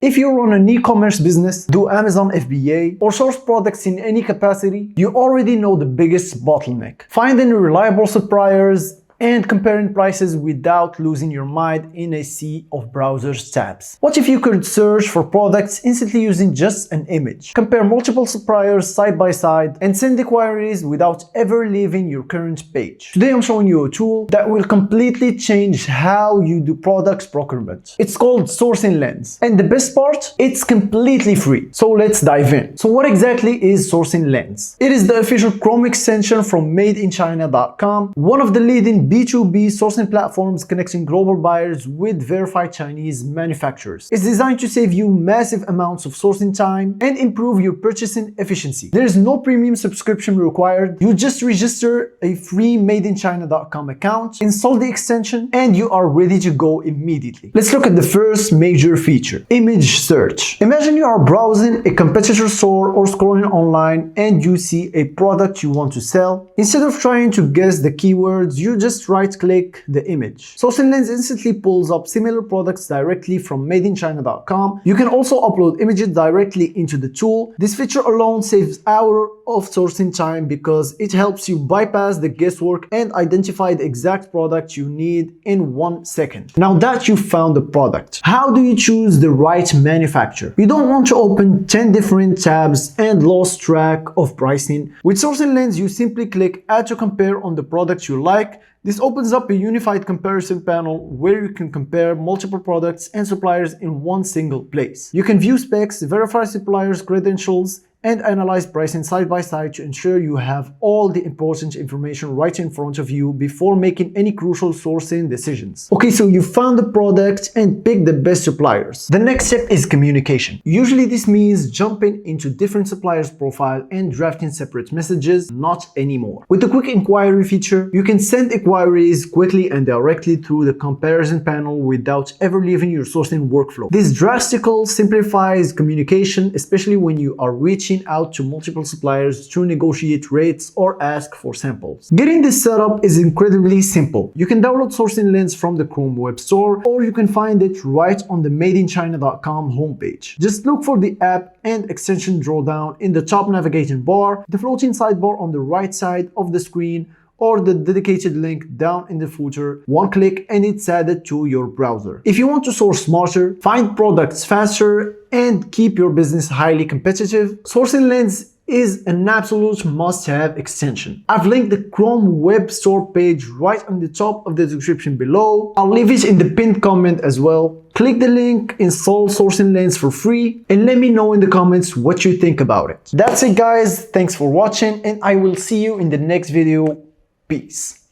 If you run an e-commerce business, do Amazon FBA, or source products in any capacity, you already know the biggest bottleneck: finding reliable suppliers and comparing prices without losing your mind in a sea of browsers tabs. What if you could search for products instantly using just an image, compare multiple suppliers side by side, and send inquiries without ever leaving your current page? Today I'm showing you a tool that will completely change how you do products procurement. It's called Sourcing Lens, and the best part, it's completely free. So let's dive in. So what exactly is Sourcing Lens? It is the official Chrome extension from madeinchina.com, one of the leading B2B sourcing platforms connecting global buyers with verified Chinese manufacturers. It's designed to save you massive amounts of sourcing time and improve your purchasing efficiency. There is no premium subscription required. You just register a free madeinchina.com account, install the extension, and you are ready to go immediately. Let's look at the first major feature: image search. Imagine you are browsing a competitor store or scrolling online and you see a product you want to sell. Instead of trying to guess the keywords, you just right-click the image. Sourcing Lens instantly pulls up similar products directly from madeinchina.com. You can also upload images directly into the tool. This feature alone saves hours of sourcing time because it helps you bypass the guesswork and identify the exact product you need in 1 second. Now that you've found the product, how do you choose the right manufacturer? You don't want to open 10 different tabs and lose track of pricing. With Sourcing Lens, you simply click Add to compare on the product you like. This opens up a unified comparison panel where you can compare multiple products and suppliers in one single place. You can view specs, verify suppliers' credentials, and analyze pricing side by side to ensure you have all the important information right in front of you before making any crucial sourcing decisions. Okay, so you found the product and picked the best suppliers. The next step is communication. Usually this means jumping into different suppliers' profile and drafting separate messages. Not anymore. With the quick inquiry feature, you can send inquiries quickly and directly through the comparison panel without ever leaving your sourcing workflow. This drastically simplifies communication, especially when you are reaching out to multiple suppliers to negotiate rates or ask for samples. Getting this setup is incredibly simple. You can download Sourcing Lens from the Chrome Web Store, or you can find it right on the madeinchina.com homepage. Just look for the app and extension drawdown in the top navigating bar, the floating sidebar on the right side of the screen, or the dedicated link down in the footer. One click and it's added to your browser. If you want to source smarter, find products faster, and keep your business highly competitive, Sourcing Lens is an absolute must-have extension. I've linked the Chrome Web Store page right on the top of the description below. I'll leave it in the pinned comment as well. Click the link, install Sourcing Lens for free, and let me know in the comments what you think about it. That's it, guys. Thanks for watching, and I will see you in the next video. Peace.